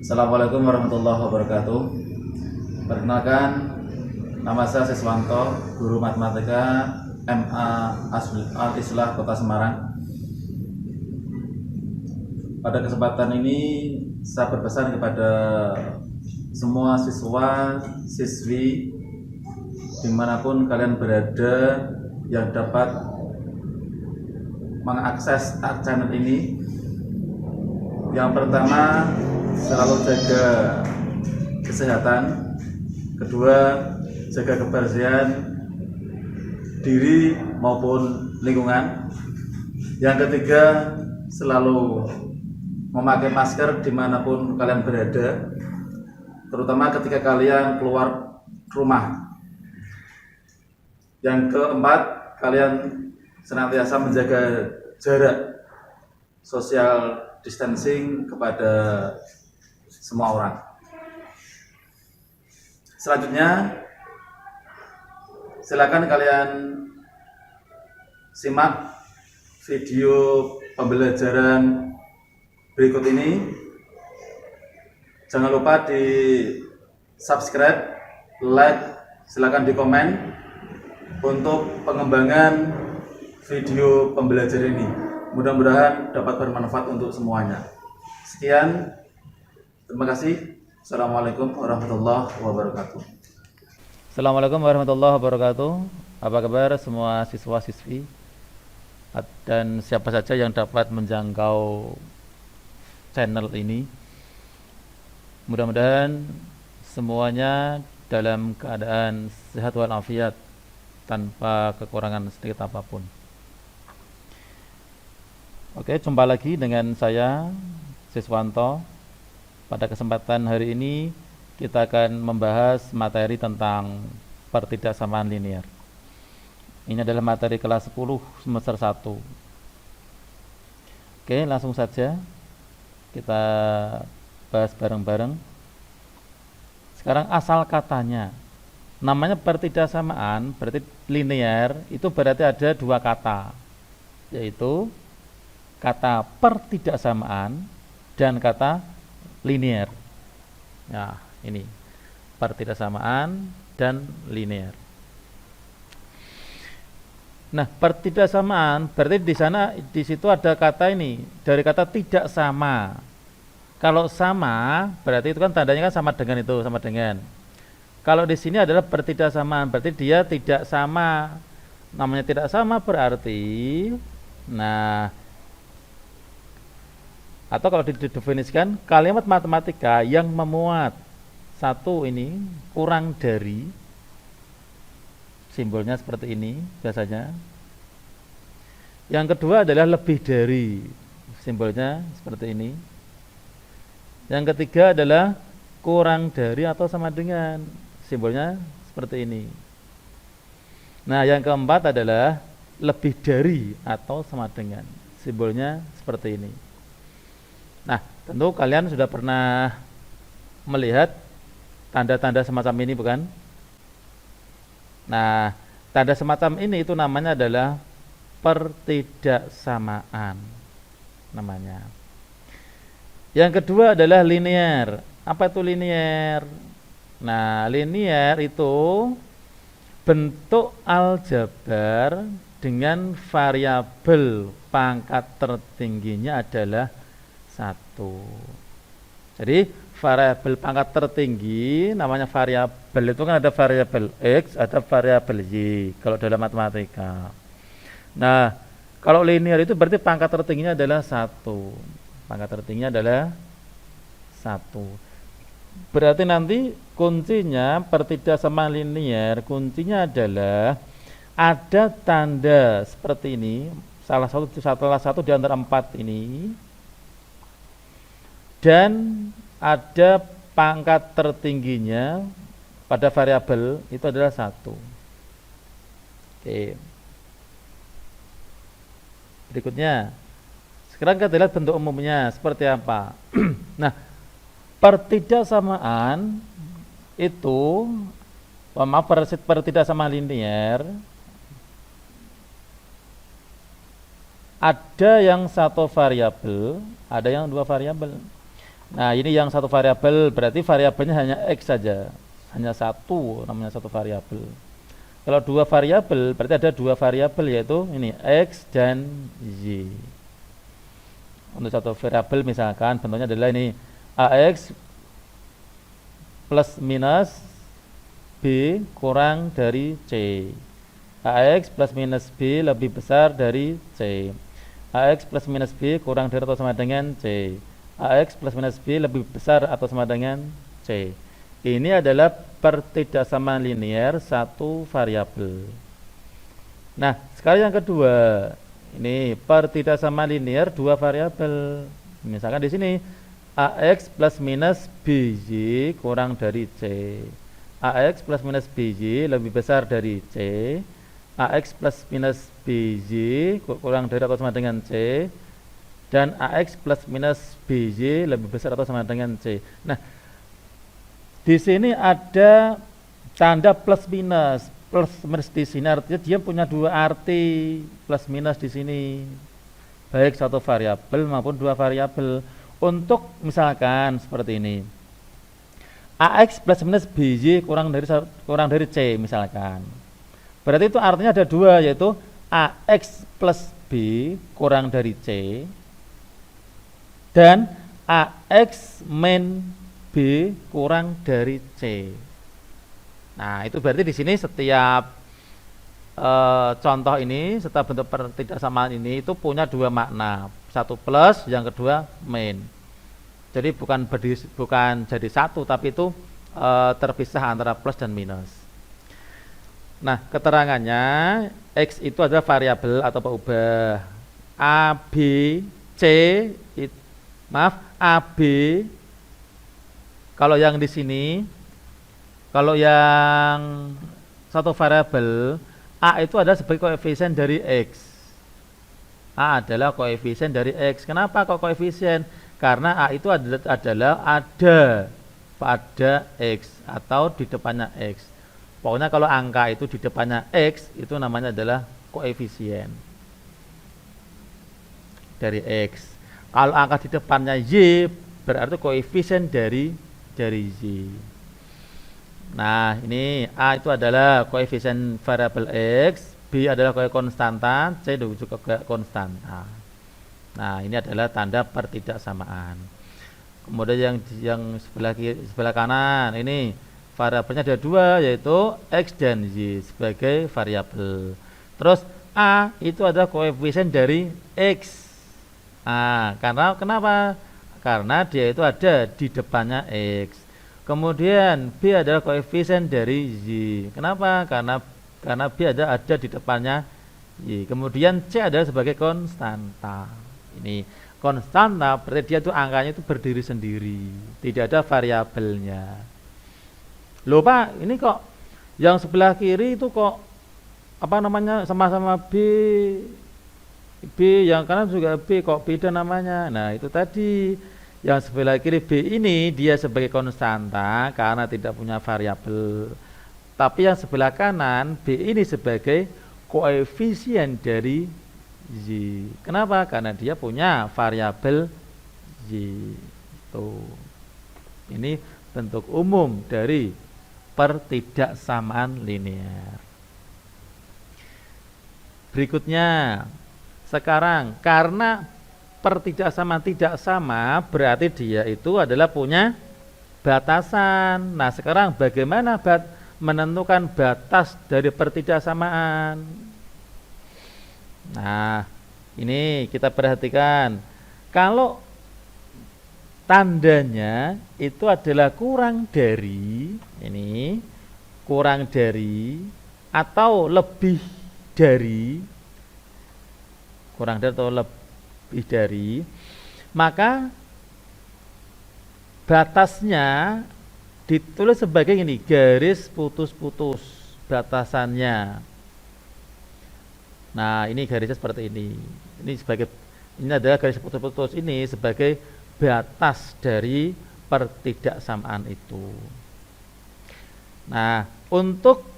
Assalamualaikum warahmatullahi wabarakatuh. Perkenalkan, nama saya Siswanto, guru matematika MA Al-Islah Kota Semarang. Pada kesempatan ini saya berpesan kepada semua siswa, siswi dimanapun kalian berada yang dapat mengakses channel ini. Yang pertama, selalu jaga kesehatan. Kedua, jaga kebersihan diri maupun lingkungan. Yang ketiga, selalu memakai masker dimanapun kalian berada, terutama ketika kalian keluar rumah. Yang keempat, kalian senantiasa menjaga jarak social distancing kepada semua orang. Selanjutnya, silakan kalian simak video pembelajaran berikut ini. Jangan lupa di subscribe, like, silakan di komen untuk pengembangan video pembelajaran ini. Mudah-mudahan dapat bermanfaat untuk semuanya. Sekian, terima kasih. Assalamualaikum warahmatullahi wabarakatuh. Assalamualaikum warahmatullahi wabarakatuh. Apa kabar semua siswa-siswi dan siapa saja yang dapat menjangkau channel ini. Mudah-mudahan semuanya dalam keadaan sehat walafiat tanpa kekurangan sedikit apapun. Oke, jumpa lagi dengan saya Siswanto. Pada kesempatan hari ini kita akan membahas materi tentang pertidaksamaan linear. Ini adalah materi kelas 10 semester 1. Oke, langsung saja kita bahas bareng-bareng. Sekarang asal katanya. Namanya pertidaksamaan, berarti linear, itu berarti ada dua kata, yaitu kata pertidaksamaan dan kata linear. Nah, ini pertidaksamaan dan linear. Nah, pertidaksamaan berarti di situ ada kata ini dari kata tidak sama. Kalau sama berarti itu kan tandanya kan sama dengan itu, sama dengan. Kalau di sini adalah pertidaksamaan, berarti dia tidak sama. Namanya tidak sama berarti, nah, atau kalau didefinisikan kalimat matematika yang memuat satu ini kurang dari, simbolnya seperti ini biasanya. Yang kedua adalah lebih dari, simbolnya seperti ini. Yang ketiga adalah kurang dari atau sama dengan, simbolnya seperti ini. Nah, yang keempat adalah lebih dari atau sama dengan, simbolnya seperti ini. Nah, tentu kalian sudah pernah melihat tanda-tanda semacam ini, bukan? Nah, tanda semacam ini itu namanya adalah pertidaksamaan namanya. Yang kedua adalah linear. Apa itu linear? Nah, linear itu bentuk aljabar dengan variabel pangkat tertingginya adalah 1. Jadi variabel pangkat tertinggi namanya variabel itu kan ada variabel X, ada variabel Y kalau dalam matematika. Nah, kalau linear itu berarti pangkat tertingginya adalah 1. Pangkat tertingginya adalah 1. Berarti nanti kuncinya pertidaksamaan linear, kuncinya adalah ada tanda seperti ini, salah satu di antara 4 ini, dan ada pangkat tertingginya pada variabel itu adalah 1. Oke. Berikutnya, sekarang kita lihat bentuk umumnya seperti apa. Nah, pertidaksamaan itu, pertidaksamaan linear ada yang satu variabel, ada yang dua variabel. Nah, ini yang satu variabel, berarti variabelnya hanya X saja. Hanya satu, namanya satu variabel. Kalau dua variabel, berarti ada dua variabel, yaitu ini X dan Y. Untuk satu variabel misalkan bentuknya adalah ini AX plus minus B kurang dari C. AX plus minus B lebih besar dari C. AX plus minus B kurang dari atau sama dengan C. AX plus minus B lebih besar atau sama dengan C. Ini adalah pertidaksamaan linear satu variabel. Nah, sekarang yang kedua, ini pertidaksamaan linear dua variabel. Misalkan di sini AX plus minus BY kurang dari C. AX plus minus BY lebih besar dari C. AX plus minus BY kurang dari atau sama dengan C. Dan AX plus minus BY lebih besar atau sama dengan C. Nah, di sini ada tanda plus minus. Plus minus di sini artinya dia punya dua arti. Plus minus di sini. Baik satu variabel maupun dua variabel. Untuk misalkan seperti ini. AX plus minus BY kurang dari C misalkan. Berarti itu artinya ada dua, yaitu AX plus B kurang dari C dan AX min B kurang dari C. Nah, itu berarti di sini setiap contoh ini, setiap bentuk pertidaksamaan ini itu punya dua makna. Satu plus, yang kedua min. Jadi bukan jadi satu, tapi itu terpisah antara plus dan minus. Nah, keterangannya X itu adalah variabel atau peubah. A, B, C, A, B. Kalau yang di sini, kalau yang satu variabel, A itu adalah sebagai koefisien dari X. A adalah koefisien dari X. Kenapa kok koefisien? Karena A itu adalah ada pada X atau di depannya X. Pokoknya kalau angka itu di depannya X, itu namanya adalah koefisien dari X. Kalau angka di depannya Y, berarti koefisien dari Y. Nah, ini A itu adalah koefisien variabel X, B adalah konstanta, C juga konstanta. Nah, ini adalah tanda pertidaksamaan. Kemudian yang sebelah kanan ini variabelnya ada dua, yaitu X dan Y sebagai variabel. Terus A itu adalah koefisien dari X. Karena kenapa? Karena dia itu ada di depannya X. Kemudian B adalah koefisien dari Y. Kenapa? Karena B ada di depannya Y. Kemudian C adalah sebagai konstanta. Ini konstanta berarti dia itu angkanya itu berdiri sendiri, tidak ada variabelnya. Loh Pak, ini kok yang sebelah kiri itu kok sama-sama B, yang kanan juga B, kok beda namanya? Nah, itu tadi yang sebelah kiri B ini dia sebagai konstanta karena tidak punya variabel. Tapi yang sebelah kanan B ini sebagai koefisien dari Y. Kenapa? Karena dia punya variabel Y. Tuh. Ini bentuk umum dari pertidaksamaan linear. Berikutnya, sekarang karena pertidaksamaan tidak sama, berarti dia itu adalah punya batasan. Nah, sekarang bagaimana menentukan batas dari pertidaksamaan? Nah, ini kita perhatikan. Kalau tandanya itu adalah kurang dari atau lebih dari, maka batasnya ditulis sebagai ini, garis putus-putus batasannya. Nah, ini garisnya seperti ini. Ini adalah garis putus-putus ini sebagai batas dari pertidaksamaan itu. Nah, untuk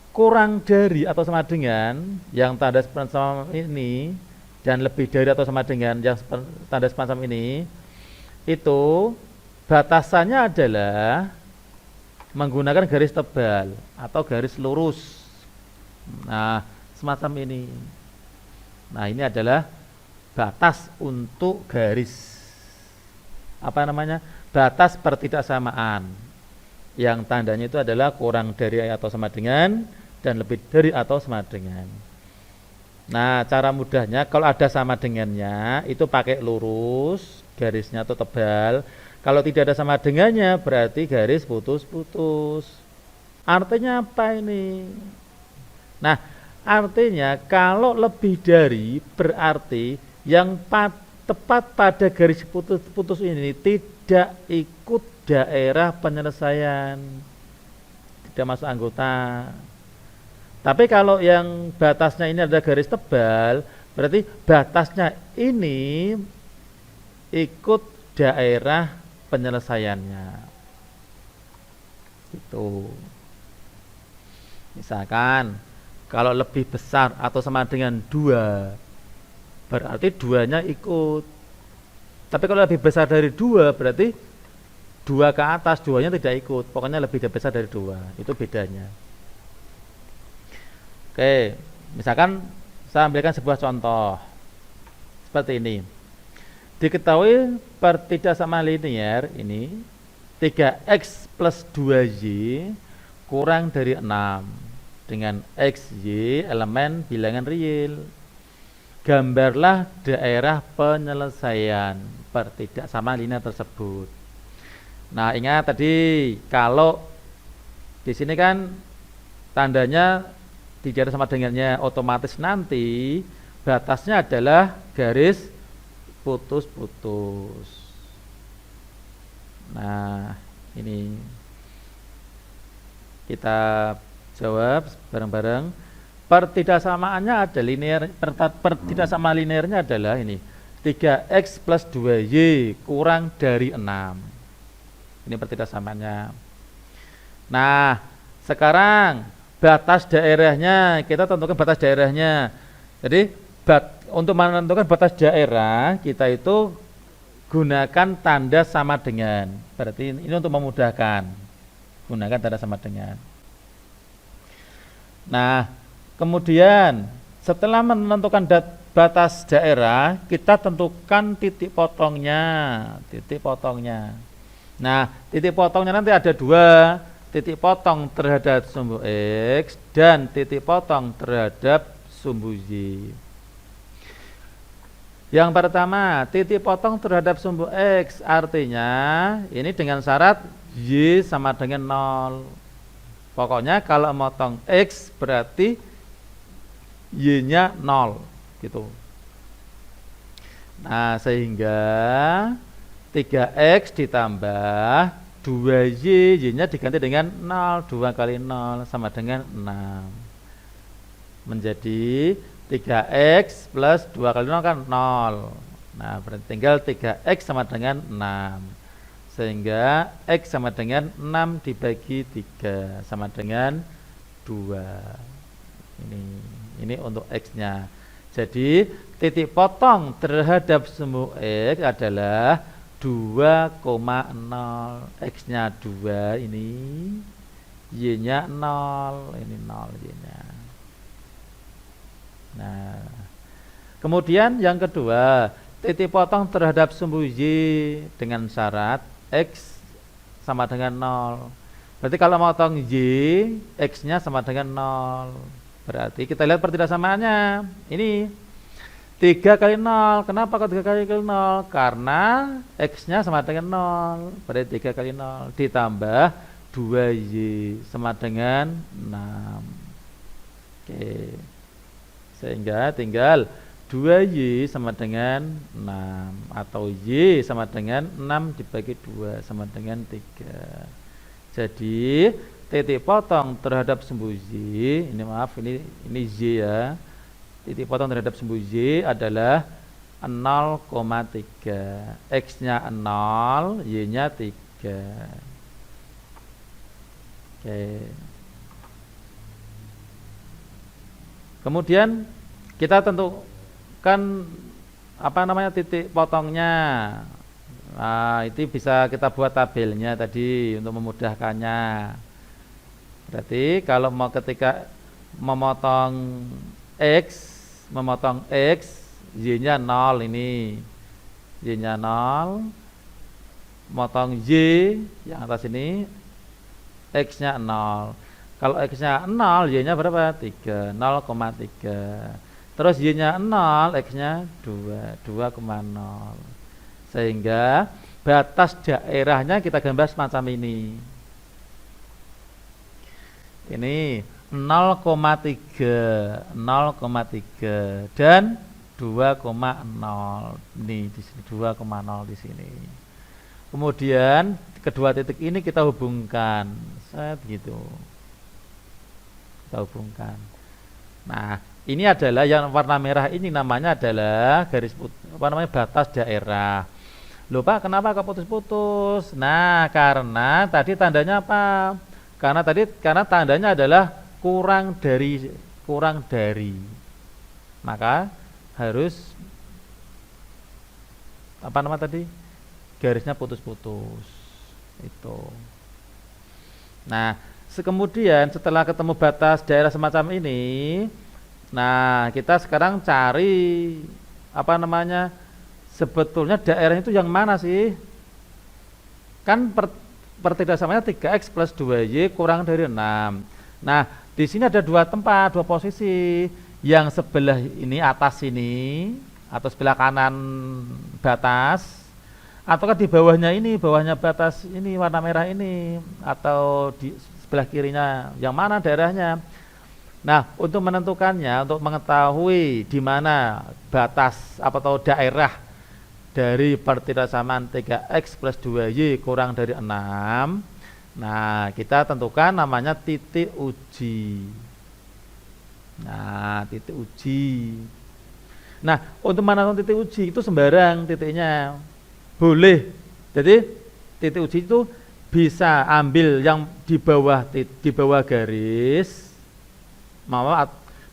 kurang dari atau sama dengan yang tanda sepadan ini dan lebih dari atau sama dengan yang tanda sepadan ini, itu batasannya adalah menggunakan garis tebal atau garis lurus. Nah, semacam ini. Nah, ini adalah batas untuk garis. Apa namanya? Batas pertidaksamaan. Yang tandanya itu adalah kurang dari atau sama dengan dan lebih dari atau sama dengan. Nah, cara mudahnya kalau ada sama dengannya itu pakai lurus, garisnya itu tebal. Kalau tidak ada sama dengannya berarti garis putus-putus. Artinya apa ini? Nah, artinya kalau lebih dari berarti yang tepat pada garis putus-putus ini tidak ikut daerah penyelesaian, tidak masuk anggota. Tapi kalau yang batasnya ini ada garis tebal, berarti batasnya ini ikut daerah penyelesaiannya. Itu. Misalkan kalau lebih besar atau sama dengan 2, berarti 2-nya ikut. Tapi kalau lebih besar dari 2, berarti 2 ke atas, 2-nya tidak ikut. Pokoknya lebih besar dari 2. Itu bedanya. Oke, misalkan saya ambilkan sebuah contoh seperti ini. Diketahui pertidaksamaan linear ini 3x plus 2y kurang dari 6 dengan xy elemen bilangan real. Gambarlah daerah penyelesaian pertidaksamaan linear tersebut. Nah, ingat tadi kalau di sini kan tandanya tidak ada sama dengannya, otomatis nanti batasnya adalah garis putus-putus. Nah, ini kita jawab bareng-bareng. Pertidaksamaannya ada linear, pertidaksamaan linearnya adalah ini 3x plus 2y kurang dari 6. Ini pertidaksamaannya. Nah, sekarang batas daerahnya, kita tentukan batas daerahnya. Jadi untuk menentukan batas daerah, kita itu gunakan tanda sama dengan. Berarti ini untuk memudahkan. Gunakan tanda sama dengan. Nah, kemudian setelah menentukan batas daerah, kita tentukan titik potongnya. Titik potongnya. Nah, titik potongnya nanti ada 2. Titik potong terhadap sumbu X dan titik potong terhadap sumbu Y. Yang pertama, titik potong terhadap sumbu X artinya ini dengan syarat Y sama dengan 0. Pokoknya kalau motong X berarti Y-nya 0 gitu. Nah, sehingga 3X ditambah 2y, y-nya diganti dengan 0, 2 kali 0 sama dengan 6. Menjadi 3x plus 2 kali 0 kan 0. Nah, berarti tinggal 3x sama dengan 6. Sehingga x sama dengan 6 dibagi 3 sama dengan 2. Ini untuk x-nya. Jadi, titik potong terhadap sumbu x adalah 2,0, x-nya 2 ini, y-nya 0, ini 0 y-nya. Nah, kemudian yang kedua, titik potong terhadap sumbu y dengan syarat x sama dengan 0. Berarti kalau motong y, x-nya sama dengan 0. Berarti kita lihat pertidaksamaannya. Ini 3 kali 0. Kenapa kok 3 kali 0? Karena X-nya sama dengan 0. Berarti 3 kali 0 ditambah 2Y sama dengan 6. Oke. Sehingga tinggal 2Y sama dengan 6 atau Y sama dengan 6 dibagi 2 sama dengan 3. Jadi titik potong terhadap sumbu Y, ini maaf ini Y ya. Titik potong terhadap sumbu Y adalah 0,3. X-nya 0, Y-nya 3. Oke. Kemudian kita tentukan titik potongnya. Nah, itu bisa kita buat tabelnya tadi untuk memudahkannya. Berarti kalau mau ketika memotong X, Y-nya 0 ini. Y-nya 0, motong Y yang atas ini, X-nya 0. Kalau X-nya 0, Y-nya berapa? 3, 0,3. Terus Y-nya 0, X-nya 2, 2,0. Sehingga batas daerahnya kita gambar semacam ini. Ini 0,3, 0,3 dan 2,0. Ini di sini 2,0 di sini. Kemudian kedua titik ini kita hubungkan. Set gitu. Kita hubungkan. Nah, ini adalah yang warna merah ini namanya adalah garis batas daerah. Loh Pak, kenapa kok putus-putus? Nah, karena tadi tandanya apa? Karena tandanya adalah kurang dari. Maka harus apa nama tadi? Garisnya putus-putus. Itu. Nah, kemudian setelah ketemu batas daerah semacam ini, nah kita sekarang cari apa namanya? Sebetulnya daerah itu yang mana sih? Kan pertidaksamanya 3x plus 2y kurang dari 6. Nah, di sini ada dua tempat, dua posisi. Yang sebelah ini atas ini, atau sebelah kanan batas, ataukah di bawahnya ini, bawahnya batas ini warna merah ini, atau di sebelah kirinya, yang mana daerahnya? Nah, untuk menentukannya, untuk mengetahui di mana batas atau daerah dari pertidaksamaan 3x plus 2y kurang dari 6, nah kita tentukan namanya titik uji. Nah, titik uji. Nah, untuk menentukan titik uji itu sembarang titiknya. Boleh. Jadi titik uji itu bisa ambil yang di bawah garis,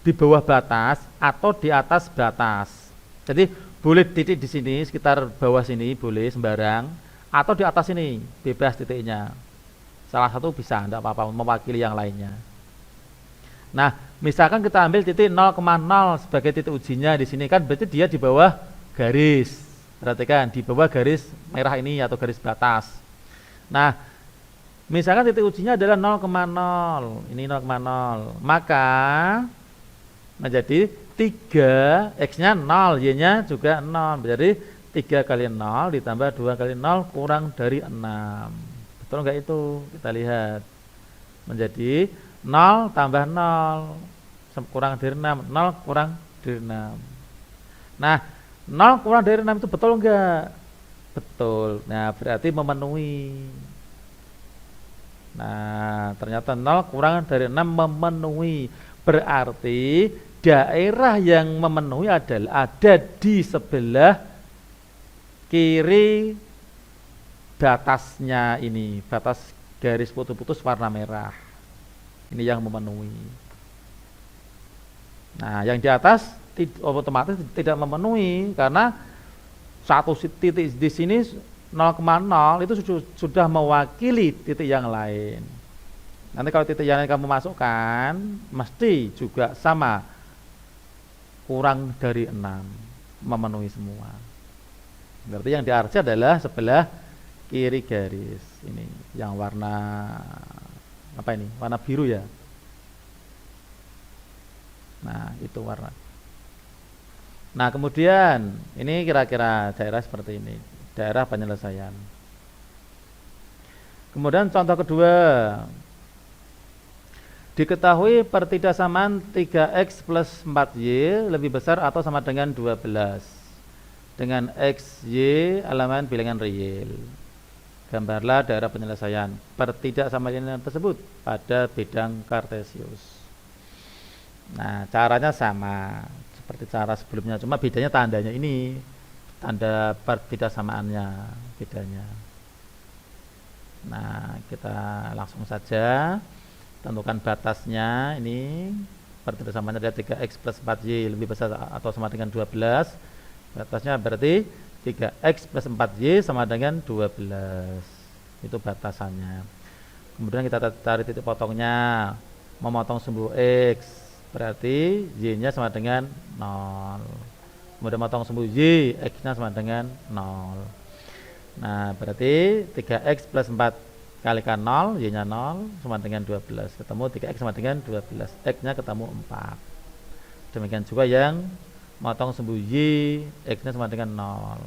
di bawah batas atau di atas batas. Jadi boleh titik di sini sekitar bawah sini boleh sembarang, atau di atas ini bebas titiknya. Salah satu bisa, tidak apa-apa, mewakili yang lainnya. Nah, misalkan kita ambil titik 0,0 sebagai titik ujinya di sini, kan berarti dia di bawah garis. Perhatikan, di bawah garis merah ini atau garis batas. Nah, misalkan titik ujinya adalah 0,0, ini 0,0, maka menjadi 3, X-nya 0, Y-nya juga 0. Jadi 3 kali 0 ditambah 2 kali 0 kurang dari 6. Betul enggak itu? Kita lihat. Menjadi 0 tambah 0 kurang dari 6. 0 kurang dari 6. Nah, 0 kurang dari 6 itu betul enggak? Betul. Nah, berarti memenuhi. Nah, ternyata 0 kurang dari 6 memenuhi. Berarti daerah yang memenuhi adalah ada di sebelah kiri batasnya ini, batas garis putus-putus warna merah. Ini yang memenuhi. Nah, yang di atas otomatis tidak memenuhi karena satu titik di sini 0,0 itu sudah mewakili titik yang lain. Nanti kalau titik yang lain kamu masukkan, mesti juga sama, kurang dari 6, memenuhi semua. Berarti yang diarca adalah sebelah kiri garis ini, yang warna apa ini? Warna biru ya. Nah, itu warna. Nah, kemudian ini kira-kira daerah seperti ini, daerah penyelesaian. Kemudian contoh kedua, diketahui pertidaksamaan 3x plus 4y lebih besar atau sama dengan 12 dengan x, y elemen bilangan real. Gambarlah daerah penyelesaian pertidaksamaan tersebut pada bidang kartesius. Nah, caranya sama seperti cara sebelumnya, cuma bedanya tandanya ini, tanda pertidaksamaannya bedanya. Nah, kita langsung saja tentukan batasnya. Ini pertidaksamaannya ada 3x plus 4y lebih besar atau sama dengan 12. Batasnya berarti 3x plus 4y sama dengan 12. Itu batasannya. Kemudian kita cari titik potongnya. Memotong sumbu x, berarti y-nya sama dengan 0. Kemudian memotong sumbu y, x-nya sama dengan 0. Nah, berarti 3x plus 4 kalikan 0, y-nya 0 sama dengan 12. Ketemu 3x sama dengan 12. X-nya ketemu 4. Demikian juga yang memotong sumbu y, x-nya sama dengan 0.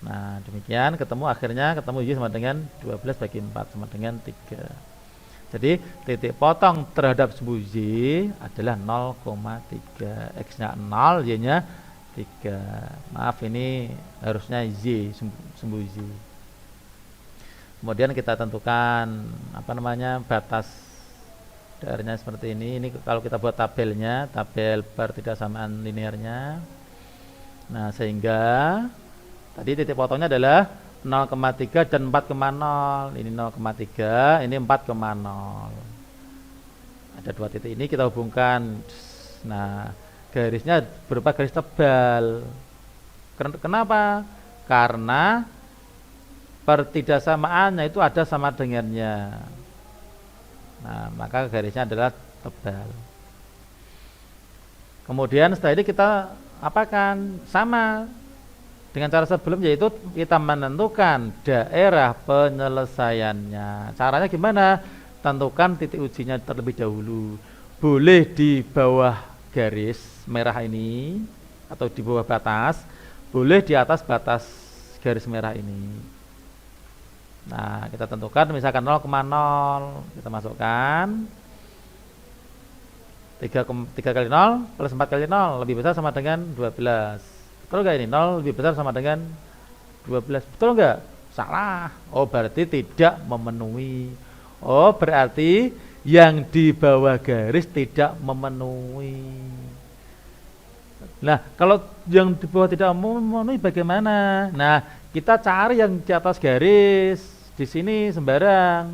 Nah, demikian akhirnya ketemu y sama dengan 12 bagi 4 sama dengan 3. Jadi titik potong terhadap sumbu y adalah 0,3. X-nya 0, y-nya 3. Maaf, ini harusnya y, sumbu y. Kemudian kita tentukan batas daerahnya seperti ini. Ini kalau kita buat tabelnya, tabel pertidaksamaan linearnya. Nah, sehingga tadi titik potongnya adalah 0,3 dan 4,0. Ini 0,3, ini 4,0. Ada dua titik ini kita hubungkan. Nah, garisnya berupa garis tebal. Kenapa? Karena pertidaksamaannya itu ada sama dengannya. Nah, maka garisnya adalah tebal. Kemudian setelah ini kita apakan? Sama dengan cara sebelum, yaitu kita menentukan daerah penyelesaiannya. Caranya gimana? Tentukan titik ujinya terlebih dahulu. Boleh di bawah garis merah ini atau di bawah batas, boleh di atas batas garis merah ini. Nah, kita tentukan misalkan 0,0, kita masukkan 3 kali 0 plus 4 kali 0 lebih besar sama dengan 12. Betul nggak ini? 0 lebih besar sama dengan 12. Betul nggak? Salah. Oh, berarti tidak memenuhi. Oh, berarti yang di bawah garis tidak memenuhi. Nah, kalau yang di bawah tidak memenuhi bagaimana? Nah, kita cari yang di atas garis. Di sini sembarang.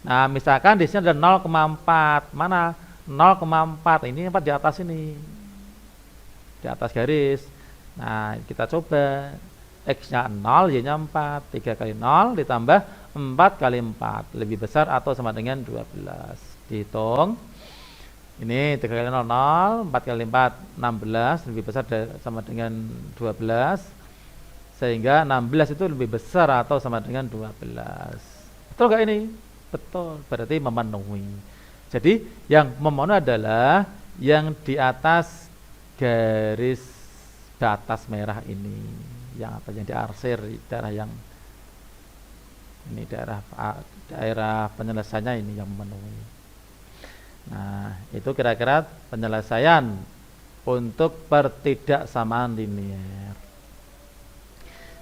Nah, misalkan di sini ada 0,4. Mana? 0,4. Ini 4 di atas ini. Di atas garis. Nah, kita coba x-nya 0, y-nya 4. 3 kali 0 ditambah 4 kali 4 lebih besar atau sama dengan 12. Dihitung. Ini 3 kali 0, 0, 4 kali 4, 16 lebih besar sama dengan 12. Sehingga 16 itu lebih besar atau sama dengan 12. Betul gak ini? Betul, berarti memenuhi. Jadi yang memenuhi adalah yang di atas garis batas merah ini, yang yang diarsir, daerah yang ini daerah penyelesaiannya ini yang memenuhi. Nah, itu kira-kira penyelesaian untuk pertidaksamaan linear.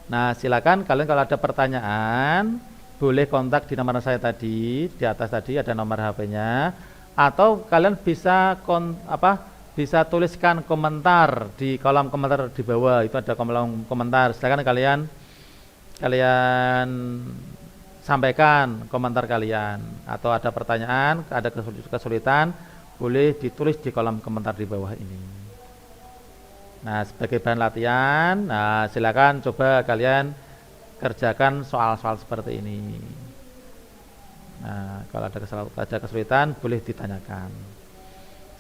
Nah, silakan kalian kalau ada pertanyaan boleh kontak di nomor saya tadi, di atas tadi ada nomor HP-nya, atau kalian bisa bisa tuliskan komentar di kolom komentar di bawah, itu ada kolom komentar. Silakan kalian sampaikan komentar kalian, atau ada pertanyaan, ada kesulitan, boleh ditulis di kolom komentar di bawah ini. Nah, sebagai bahan latihan, silakan coba kalian kerjakan soal-soal seperti ini. Nah, kalau ada kesulitan boleh ditanyakan.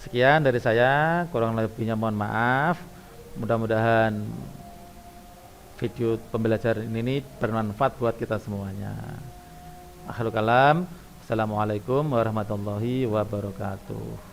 Sekian dari saya, kurang lebihnya mohon maaf. Mudah-mudahan video pembelajaran ini bermanfaat buat kita semuanya. Akhirul kalam, assalamualaikum warahmatullahi wabarakatuh.